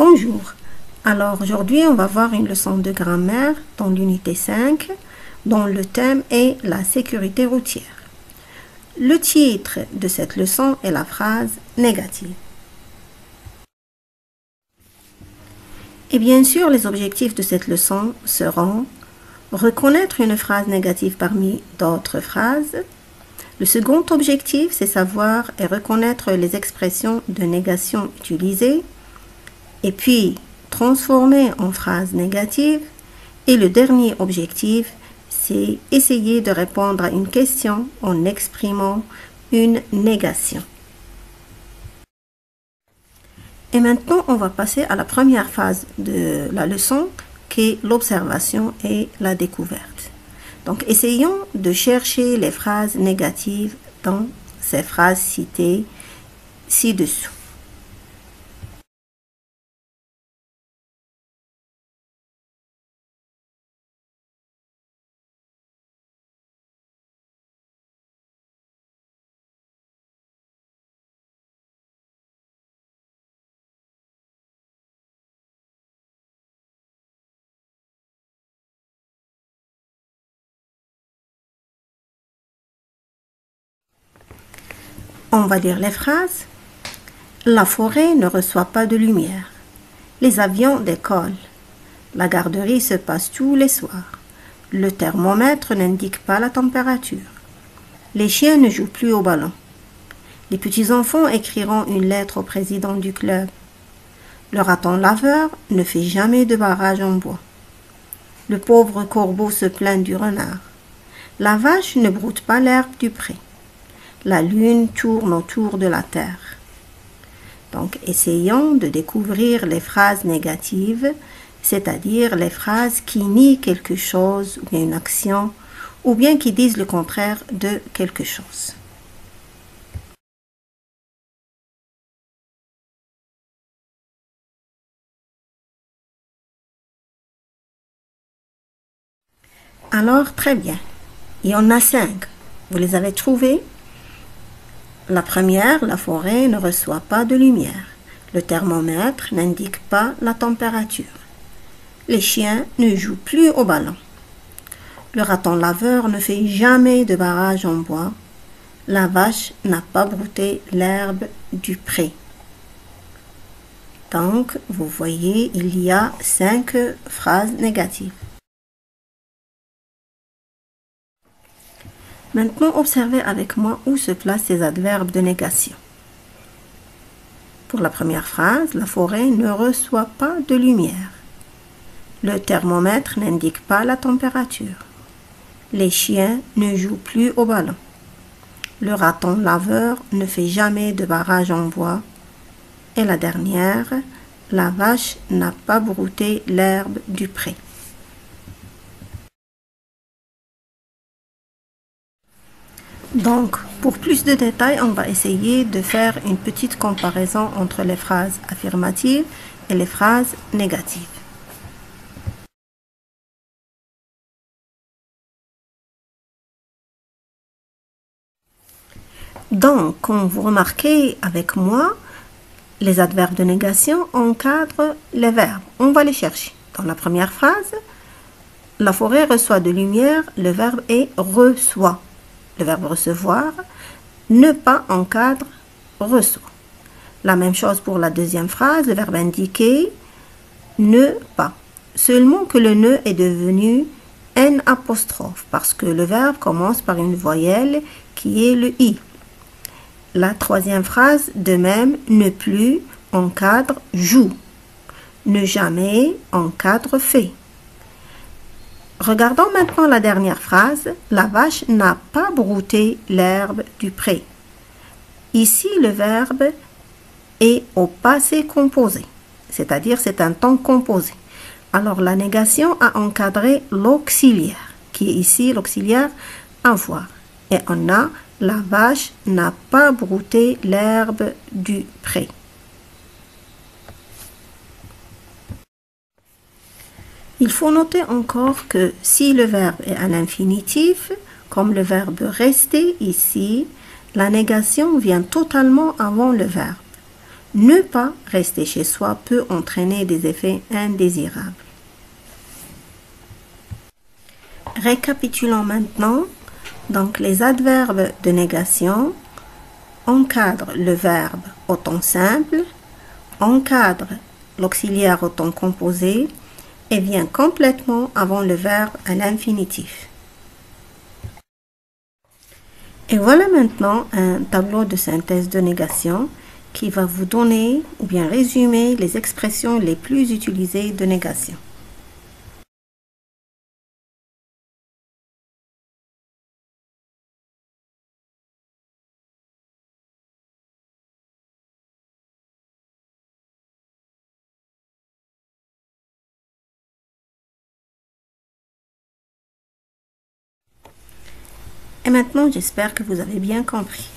Bonjour. Alors aujourd'hui, on va voir une leçon de grammaire dans l'unité 5, dont le thème est la sécurité routière. Le titre de cette leçon est la phrase négative. Et bien sûr, les objectifs de cette leçon seront reconnaître une phrase négative parmi d'autres phrases. Le second objectif, c'est savoir et reconnaître les expressions de négation utilisées, et puis transformer en phrase négative. Et le dernier objectif, c'est essayer de répondre à une question en exprimant une négation. Et maintenant, on va passer à la première phase de la leçon, qui est l'observation et la découverte. Donc, essayons de chercher les phrases négatives dans ces phrases citées ci-dessous. On va lire les phrases. La forêt ne reçoit pas de lumière. Les avions décollent. La garderie se passe tous les soirs. Le thermomètre n'indique pas la température. Les chiens ne jouent plus au ballon. Les petits-enfants écriront une lettre au président du club. Le raton laveur ne fait jamais de barrage en bois. Le pauvre corbeau se plaint du renard. La vache ne broute pas l'herbe du pré. La lune tourne autour de la terre. Donc, essayons de découvrir les phrases négatives, c'est-à-dire les phrases qui nient quelque chose, ou bien une action, ou bien qui disent le contraire de quelque chose. Alors, très bien. Il y en a 5. Vous les avez trouvés? La première, la forêt ne reçoit pas de lumière. Le thermomètre n'indique pas la température. Les chiens ne jouent plus au ballon. Le raton laveur ne fait jamais de barrage en bois. La vache n'a pas brouté l'herbe du pré. Donc, vous voyez, il y a 5 phrases négatives. Maintenant, observez avec moi où se placent ces adverbes de négation. Pour la première phrase, la forêt ne reçoit pas de lumière. Le thermomètre n'indique pas la température. Les chiens ne jouent plus au ballon. Le raton laveur ne fait jamais de barrage en bois. Et la dernière, la vache n'a pas brouté l'herbe du pré. Donc, pour plus de détails, on va essayer de faire une petite comparaison entre les phrases affirmatives et les phrases négatives. Donc, comme vous remarquez avec moi, les adverbes de négation encadrent les verbes. On va les chercher. Dans la première phrase, la forêt reçoit de lumière, le verbe est reçoit. Le verbe recevoir, ne pas encadre reçoit. La même chose pour la deuxième phrase, le verbe indiquer, ne pas. Seulement que le ne est devenu N apostrophe parce que le verbe commence par une voyelle qui est le I. La troisième phrase, de même, ne plus encadre joue. Ne jamais encadre fait. Regardons maintenant la dernière phrase. La vache n'a pas brouté l'herbe du pré. Ici, le verbe est au passé composé, c'est-à-dire c'est un temps composé. Alors, la négation a encadré l'auxiliaire, qui est ici l'auxiliaire avoir. Et on a la vache n'a pas brouté l'herbe du pré. Il faut noter encore que si le verbe est un infinitif, comme le verbe rester ici, la négation vient totalement avant le verbe. Ne pas rester chez soi peut entraîner des effets indésirables. Récapitulons maintenant. Donc, les adverbes de négation encadrent le verbe au temps simple, encadrent l'auxiliaire au temps composé et vient complètement avant le verbe à l'infinitif. Et voilà maintenant un tableau de synthèse de négation qui va vous donner ou bien résumer les expressions les plus utilisées de négation. Et maintenant, j'espère que vous avez bien compris.